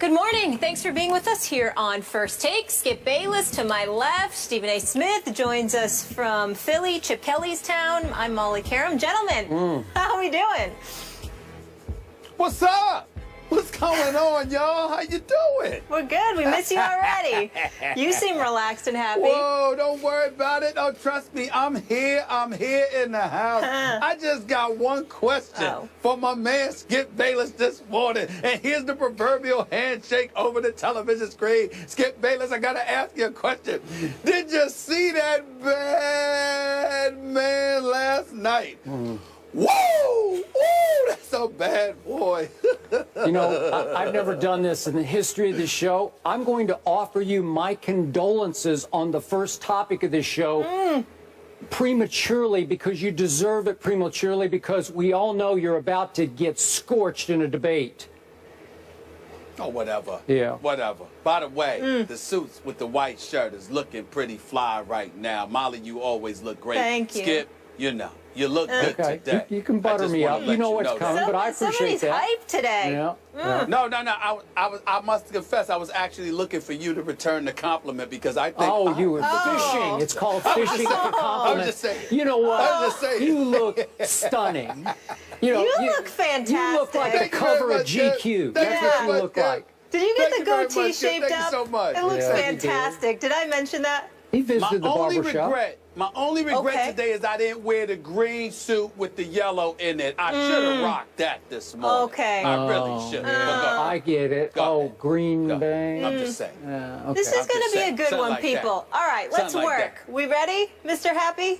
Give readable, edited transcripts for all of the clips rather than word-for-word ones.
Good morning. Thanks for being with us here on First Take. Skip Bayless to my left. Stephen A. Smith joins us from Philly, Chip Kelly's town. I'm Molly Karam. Gentlemen, how are we doing? What's up? What's going on, y'all? How you doing? We're good. We miss you already. You seem relaxed and happy. Whoa, don't worry about it. Oh, trust me, I'm here in the house. I just got one question for my man Skip Bayless this morning. And here's the proverbial handshake over the television screen. Skip Bayless, I gotta ask you a question. Did you see that bad man last night? Woo! Ooh, that's a bad boy. You know, I've never done this in the history of the show. I'm going to offer you my condolences on the first topic of this show prematurely, because you deserve it prematurely, because we all know you're about to get scorched in a debate. Oh, whatever. Yeah. Whatever. By the way, the suits with the white shirt is looking pretty fly right now. Molly, you always look great. Thank you. Skip, you know. You look good today. You can butter me up. You know what's coming, but I appreciate that. Somebody's hyped today. Yeah. No. I must confess, I was actually looking for you to return the compliment, because I think. Oh, you were fishing. It's called fishing for compliments. I'm just saying. You know what? I'm just saying. You look stunning. You look fantastic. You look like the cover of GQ. That's what you look like. Did you get the goatee shaped up? Thank you so much. It looks fantastic. Did I mention that? He visited the barber shop. My only regret today is I didn't wear the green suit with the yellow in it. I should have rocked that this morning. Okay. I really should have. I get it. Green Bay. I'm just saying. This is going to be a good one, people. All right, let's work. We ready, Mr. Happy?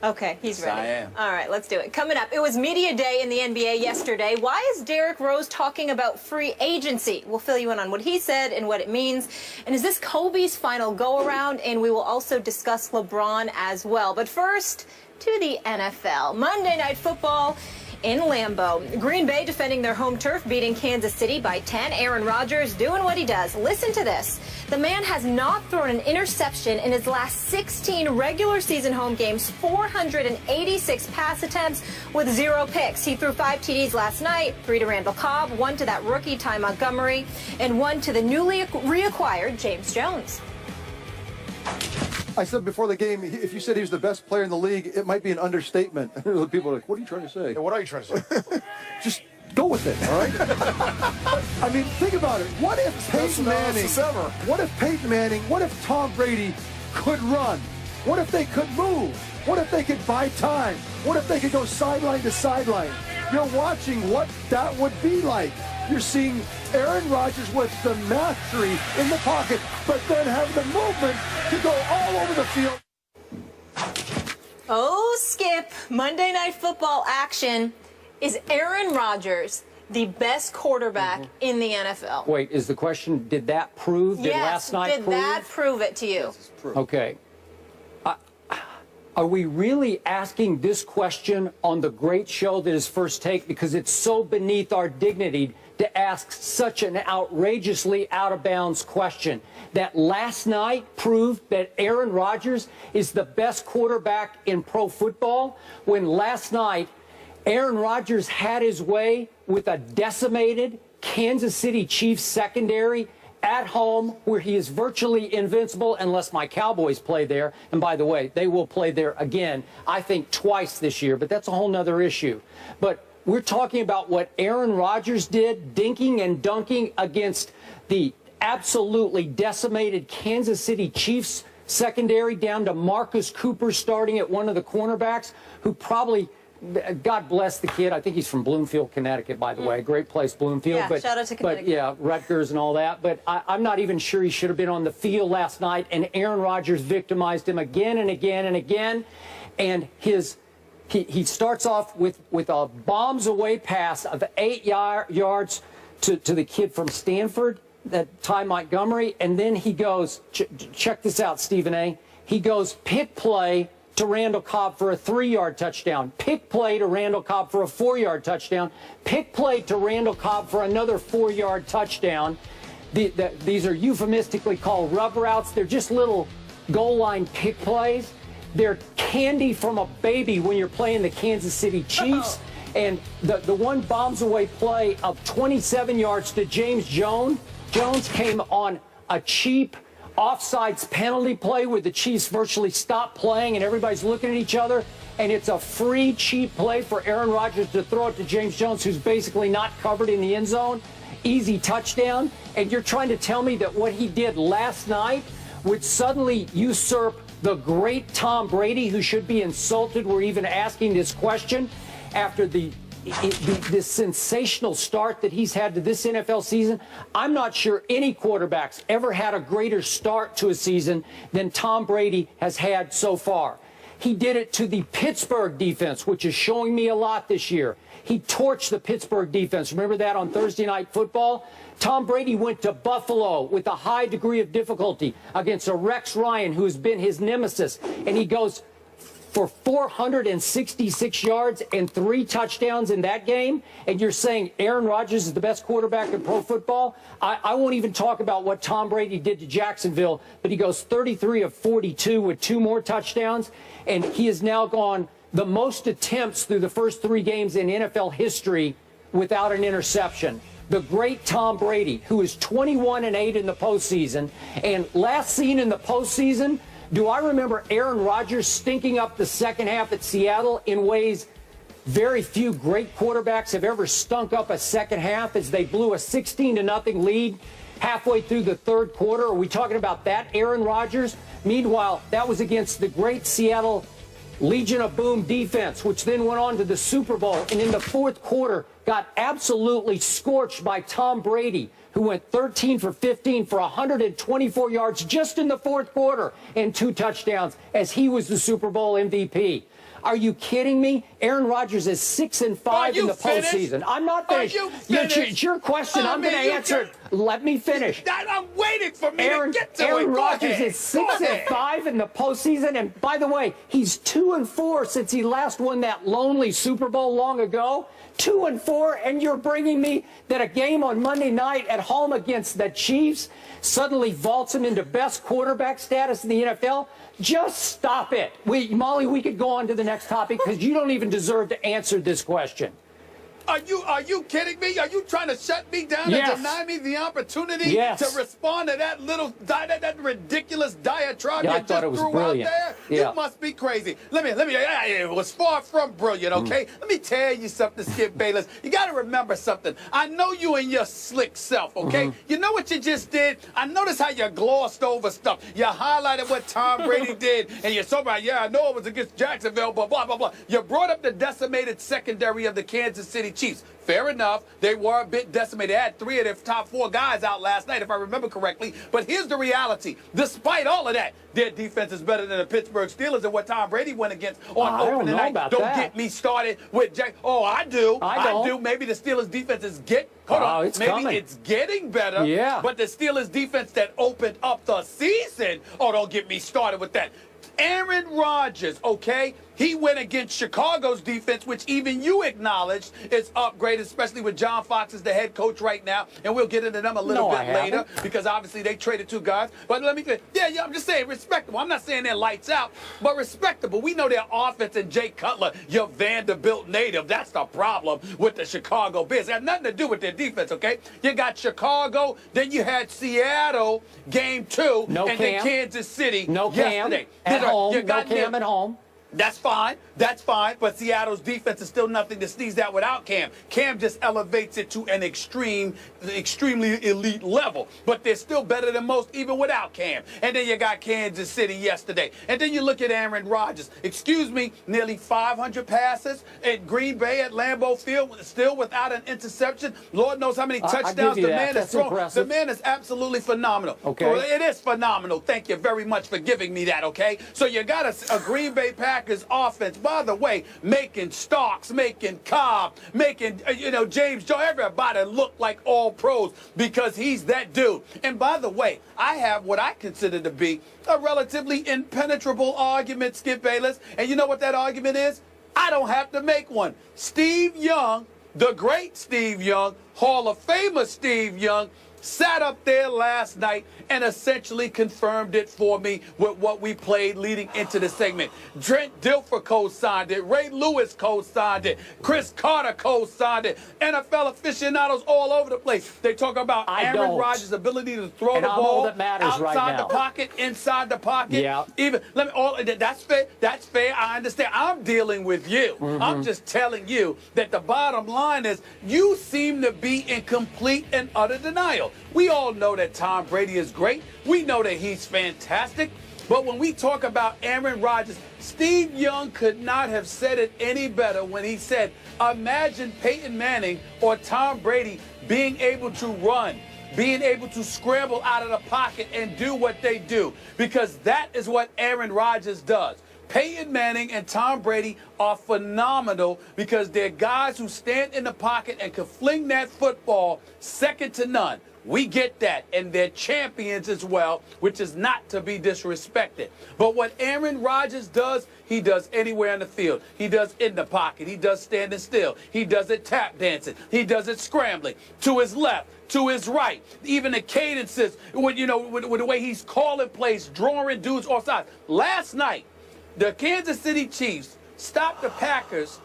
Okay, he's ready. I am. All right, let's do it. Coming up, it was media day in the NBA yesterday. Why is Derrick Rose talking about free agency? We'll fill you in on what he said and what it means. And is this Kobe's final go-around? And we will also discuss LeBron as well. But first, to the NFL. Monday Night Football in Lambeau. Green Bay defending their home turf, beating Kansas City by 10. Aaron Rodgers doing what he does. Listen to this. The man has not thrown an interception in his last 16 regular season home games, 486 pass attempts with 0 picks. He threw 5 TDs last night, 3 to Randall Cobb, 1 to that rookie Ty Montgomery, and 1 to the newly reacquired James Jones. I said before the game, if you said he was the best player in the league, it might be an understatement. People are like, what are you trying to say? Yeah, what are you trying to say? Just go with it, all right? I mean, think about it. What if Peyton Manning, what if Tom Brady could run? What if they could move? What if they could buy time? What if they could go sideline to sideline? You're watching what that would be like. You're seeing Aaron Rodgers with the mastery in the pocket, but then have the movement to go all over the field. Oh, Skip, Monday Night Football action. Is Aaron Rodgers the best quarterback in the NFL? Wait, is the question, did that prove? Did last night prove? Did that prove it to you? Yes, it's proof. Okay. Are we really asking this question on the great show that is First Take? Because it's so beneath our dignity to ask such an outrageously out-of-bounds question. That last night proved that Aaron Rodgers is the best quarterback in pro football, when last night Aaron Rodgers had his way with a decimated Kansas City Chiefs secondary at home, where he is virtually invincible unless my Cowboys play there. And by the way, they will play there again, I think twice this year, but that's a whole nother issue. But we're talking about what Aaron Rodgers did, dinking and dunking against the absolutely decimated Kansas City Chiefs secondary, down to Marcus Cooper starting at one of the cornerbacks, who probably, God bless the kid. I think he's from Bloomfield, Connecticut, by the way. Great place, Bloomfield. Yeah, shout out to Connecticut. But yeah, Rutgers and all that. But I'm not even sure he should have been on the field last night. And Aaron Rodgers victimized him again and again and again. And he starts off with a bombs away pass of 8 yards to the kid from Stanford, that Ty Montgomery. And then he goes, check this out, Stephen A. He goes pick play to Randall Cobb for a 3-yard touchdown. Pick play to Randall Cobb for a 4-yard touchdown. Pick play to Randall Cobb for another 4-yard touchdown. These are euphemistically called rub routes. They're just little goal line pick plays. They're candy from a baby when you're playing the Kansas City Chiefs. And the one bombs away play of 27 yards to James Jones came on a cheap offsides penalty play where the Chiefs virtually stopped playing and everybody's looking at each other. And it's a free, cheap play for Aaron Rodgers to throw it to James Jones, who's basically not covered in the end zone. Easy touchdown. And you're trying to tell me that what he did last night would suddenly usurp the great Tom Brady, who should be insulted. We're even asking this question after this sensational start that he's had to this NFL season. I'm not sure any quarterbacks ever had a greater start to a season than Tom Brady has had so far. He did it to the Pittsburgh defense, which is showing me a lot this year. He torched the Pittsburgh defense. Remember that on Thursday Night Football? Tom Brady went to Buffalo with a high degree of difficulty against a Rex Ryan, who has been his nemesis, and he goes for 466 yards and 3 touchdowns in that game, and you're saying Aaron Rodgers is the best quarterback in pro football? I won't even talk about what Tom Brady did to Jacksonville, but he goes 33 of 42 with 2 more touchdowns, and he has now gone the most attempts through the first 3 games in NFL history without an interception. The great Tom Brady, who is 21-8 in the postseason, and last seen in the postseason, do I remember Aaron Rodgers stinking up the second half at Seattle in ways very few great quarterbacks have ever stunk up a second half, as they blew a 16-0 lead halfway through the third quarter? Are we talking about that Aaron Rodgers? Meanwhile, that was against the great Seattle Legion of Boom defense, which then went on to the Super Bowl, and in the fourth quarter got absolutely scorched by Tom Brady, who went 13 for 15 for 124 yards just in the fourth quarter and 2 touchdowns, as he was the Super Bowl MVP. Are you kidding me? Aaron Rodgers is 6-5 in the postseason. I'm not finished. It's your question. I'm going to answer it. Let me finish. I'm waiting for me to get to it. Aaron Rodgers is 6-5 in the postseason, and by the way, he's 2-4 since he last won that lonely Super Bowl long ago. 2-4, and you're bringing me that a game on Monday night at home against the Chiefs suddenly vaults him into best quarterback status in the NFL? Just stop it. Molly, we could go on to the next topic because you don't even deserve to answer this question. Are you kidding me? Are you trying to shut me down and deny me the opportunity to respond to that ridiculous diatribe you just threw out there? You must be crazy. It was far from brilliant, okay? Let me tell you something, Skip Bayless. You got to remember something. I know you and your slick self, okay? You know what you just did? I noticed how you glossed over stuff. You highlighted what Tom Brady did, and you're so right. Yeah, I know it was against Jacksonville, but blah, blah, blah. You brought up the decimated secondary of the Kansas City Chiefs. Fair enough. They were a bit decimated. They had 3 of their top 4 guys out last night, if I remember correctly. But here's the reality. Despite all of that, their defense is better than the Pittsburgh Steelers and what Tom Brady went against on opening night. Don't get me started with Jack. Oh, I do. I do. Maybe the Steelers defense is it's getting better. Yeah. But the Steelers defense that opened up the season, don't get me started with that. Aaron Rodgers, okay? He went against Chicago's defense, which even you acknowledged is upgraded, especially with John Fox as the head coach right now. And we'll get into them a little bit later because obviously they traded 2 guys. But let me say, I'm just saying respectable. I'm not saying they're lights out, but respectable. We know their offense and Jay Cutler, your Vanderbilt native. That's the problem with the Chicago Bears. It had nothing to do with their defense, okay? You got Chicago, then you had Seattle, game 2, then Kansas City yesterday. At home. No Cam at home. That's fine. That's fine. But Seattle's defense is still nothing to sneeze at without Cam. Cam just elevates it to an extremely elite level. But they're still better than most even without Cam. And then you got Kansas City yesterday. And then you look at Aaron Rodgers. Excuse me, nearly 500 passes at Green Bay at Lambeau Field, still without an interception. Lord knows how many touchdowns the man has thrown. The man is absolutely phenomenal. Okay. Well, it is phenomenal. Thank you very much for giving me that, okay? So you got a Green Bay Packers offense, by the way, making Starks, making Cobb, making, James Jones, everybody look like all pros because he's that dude. And by the way, I have what I consider to be a relatively impenetrable argument, Skip Bayless. And you know what that argument is? I don't have to make one. Steve Young, the great Steve Young, Hall of Famer Steve Young, sat up there last night and essentially confirmed it for me with what we played leading into the segment. Trent Dilfer co-signed it. Ray Lewis co-signed it. Chris Carter co-signed it. NFL aficionados all over the place. They talk about Aaron Rodgers' ability to throw the ball outside the pocket, inside the pocket. Yeah. Even that's fair. That's fair. I understand. I'm dealing with you. I'm just telling you that the bottom line is you seem to be in complete and utter denial. We all know that Tom Brady is great. We know that he's fantastic. But when we talk about Aaron Rodgers, Steve Young could not have said it any better when he said, imagine Peyton Manning or Tom Brady being able to run, being able to scramble out of the pocket and do what they do, because that is what Aaron Rodgers does. Peyton Manning and Tom Brady are phenomenal because they're guys who stand in the pocket and can fling that football second to none. We get that, and they're champions as well, which is not to be disrespected. But what Aaron Rodgers does, he does anywhere in the field. He does in the pocket. He does standing still. He does it tap dancing. He does it scrambling to his left, to his right. Even the cadences, with the way he's calling plays, drawing dudes off sides. Last night, the Kansas City Chiefs stopped the Packers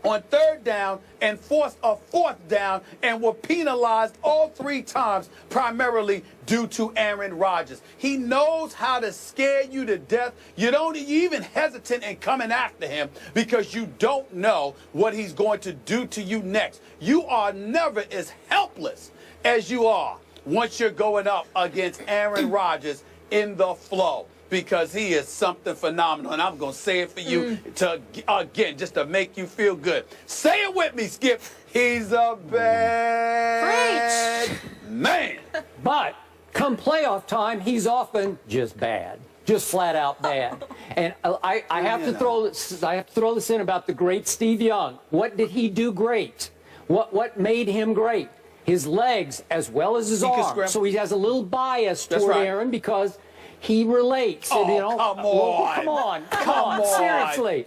on 3rd down and forced a 4th down and were penalized all 3 times, primarily due to Aaron Rodgers. He knows how to scare you to death. You even hesitant in coming after him because you don't know what he's going to do to you next. You are never as helpless as you are once you're going up against Aaron Rodgers in the flow, because he is something phenomenal. And I'm going to say it for you again, just to make you feel good. Say it with me, Skip. He's a bad man. But come playoff time, he's often just bad. Just flat out bad. And I have to throw this in about the great Steve Young. What did he do great? What made him great? His legs as well as his arms. So he has a little bias toward Aaron because he relates. Oh, and, come on, seriously.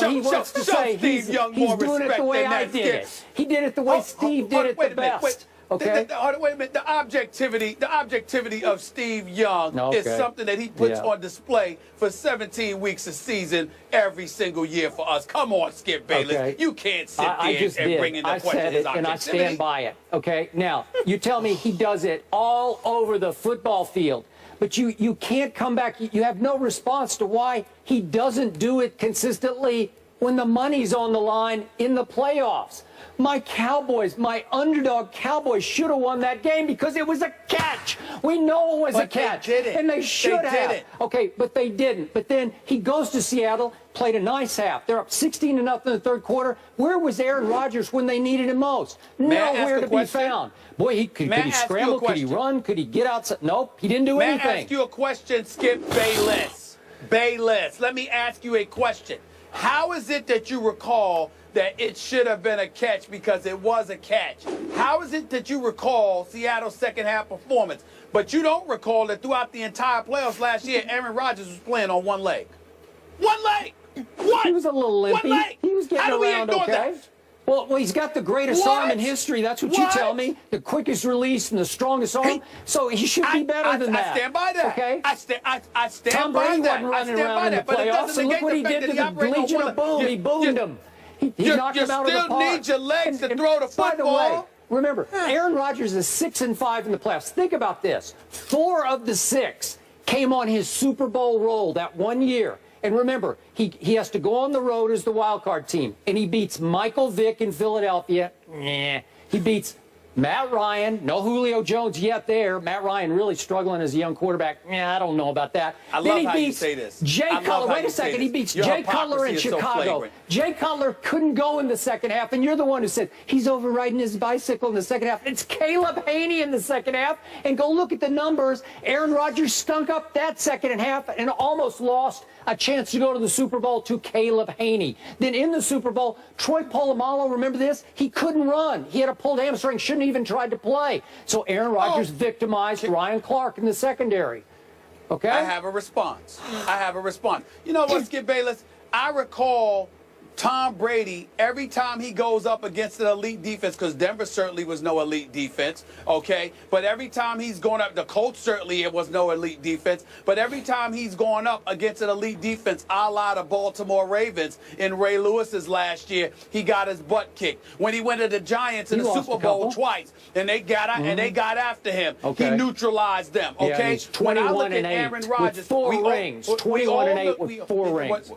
He wants to say he's doing it the way I did it. He did it the way Steve did it the best. Okay. Wait a minute. The objectivity of Steve Young is something that he puts on display for 17 weeks a season every single year for us. Come on, Skip Bayless. Okay. You can't sit there and bring in the question. I said it, and I stand by it. Okay. Now, you tell me he does it all over the football field. But you can't come back. You have no response to why he doesn't do it consistently when the money's on the line in the playoffs. My Cowboys, my underdog Cowboys should have won that game because it was a catch. We know it was a catch. They didn't. And they should have. Okay, but they didn't. But then he goes to Seattle, played a nice half. They're up 16-0 in the 3rd quarter. Where was Aaron Rodgers when they needed him most? Nowhere to be found. Boy, could he scramble? Could he run? Could he get outside? Nope, he didn't do anything. May I ask you a question, Skip Bayless? Bayless, let me ask you a question. How is it that you recall that it should have been a catch because it was a catch? How is it that you recall Seattle's second half performance, but you don't recall that throughout the entire playoffs last year, Aaron Rodgers was playing on one leg? One leg! What? He was a little limpy. One leg! He was getting around okay. That? Well, he's got the greatest arm in history. That's what you tell me. The quickest release and the strongest arm. So he should be better than that. I stand by that. Okay. I stand Tom by Brady that. wasn't running around in the playoffs. And look what he did to the Legion of Boom. He boomed him. He knocked him out of the park. You still need your legs to throw the football. By the way, remember, Aaron Rodgers is 6-5 in the playoffs. Think about this. 4 of the 6 came on his Super Bowl roll that one year. And remember, he has to go on the road as the wild card team. And he beats Michael Vick in Philadelphia. Nah. He beats Matt Ryan. No Julio Jones yet there. Matt Ryan really struggling as a young quarterback. I don't know about that. I love how you say this. Jay Cutler. Wait a second. He beats Jay Cutler in Chicago. Jay Cutler couldn't go in the second half. And you're the one who said he's overriding his bicycle in the second half. It's Caleb Haney in the second half. And go look at the numbers. Aaron Rodgers stunk up that second half and almost lost a chance to go to the Super Bowl to Caleb Haney. Then in the Super Bowl, Troy Polamalu, remember this? He couldn't run. He had a pulled hamstring, shouldn't even tried to play. So Aaron Rodgers victimized Ryan Clark in the secondary. Okay? I have a response. You know what, Skip Bayless? I recall Tom Brady, every time he goes up against an elite defense, because Denver certainly was no elite defense, okay? But every time he's going up, the Colts certainly it was no elite defense, but every time he's going up against an elite defense, a la the Baltimore Ravens in Ray Lewis's last year, he got his butt kicked. When he went to the Giants in the Super Bowl twice, and they got after him, he neutralized them, okay? Yeah, he's 21-8 Aaron Rodgers, with 4 rings. 21-8 with 4 rings.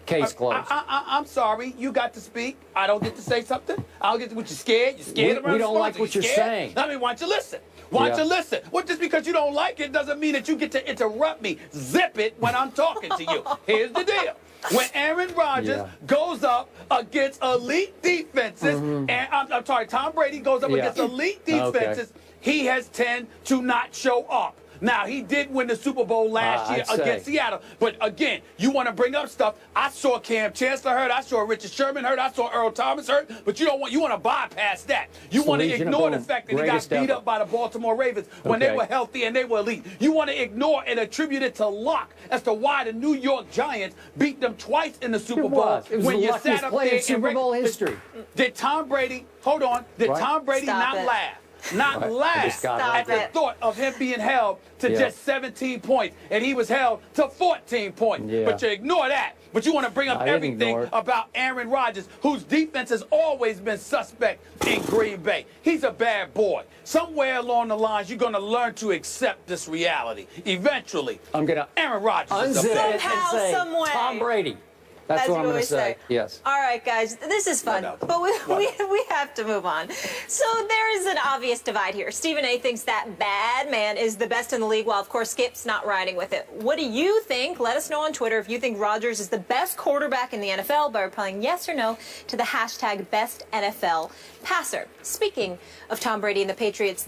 Case closed. I'm sorry. You got to speak. I don't get to say something. I don't get to. What, you scared? You scared? We don't like what you're saying. I mean, why don't you listen? Why don't you listen? Well, just because you don't like it doesn't mean that you get to interrupt me. Zip it when I'm talking to you. Here's the deal. When Aaron Rodgers goes up against elite defenses, and I'm sorry, Tom Brady goes up against elite defenses, he has tended to not show up. Now, he did win the Super Bowl last year against Seattle. But, again, you want to bring up stuff. I saw Cam Chancellor hurt. I saw Richard Sherman hurt. I saw Earl Thomas hurt. But you want to bypass that. You want to ignore the fact that he got beat up by the Baltimore Ravens when they were healthy and they were elite. You want to ignore and attribute it to luck as to why the New York Giants beat them twice in the Super Bowl. It was when the you sat luckiest up play there in Super Bowl history. Did Tom Brady, hold on, did Tom Brady not laugh? Not laugh at the thought of him being held to just 17 points, and he was held to 14 points. But you ignore that. But you want to bring up everything about Aaron Rodgers, whose defense has always been suspect in Green Bay. He's a bad boy. Somewhere along the lines, you're going to learn to accept this reality. Eventually, Aaron Rodgers is a bad somehow, some way. Tom Brady. That's what I'm going to say. Yes. All right, guys, this is fun, but we have to move on. So there is an obvious divide here. Stephen A. thinks that bad man is the best in the league, while, of course, Skip's not riding with it. What do you think? Let us know on Twitter if you think Rodgers is the best quarterback in the NFL by replying yes or no to the hashtag #BestNFLPasser. Speaking of Tom Brady and the Patriots,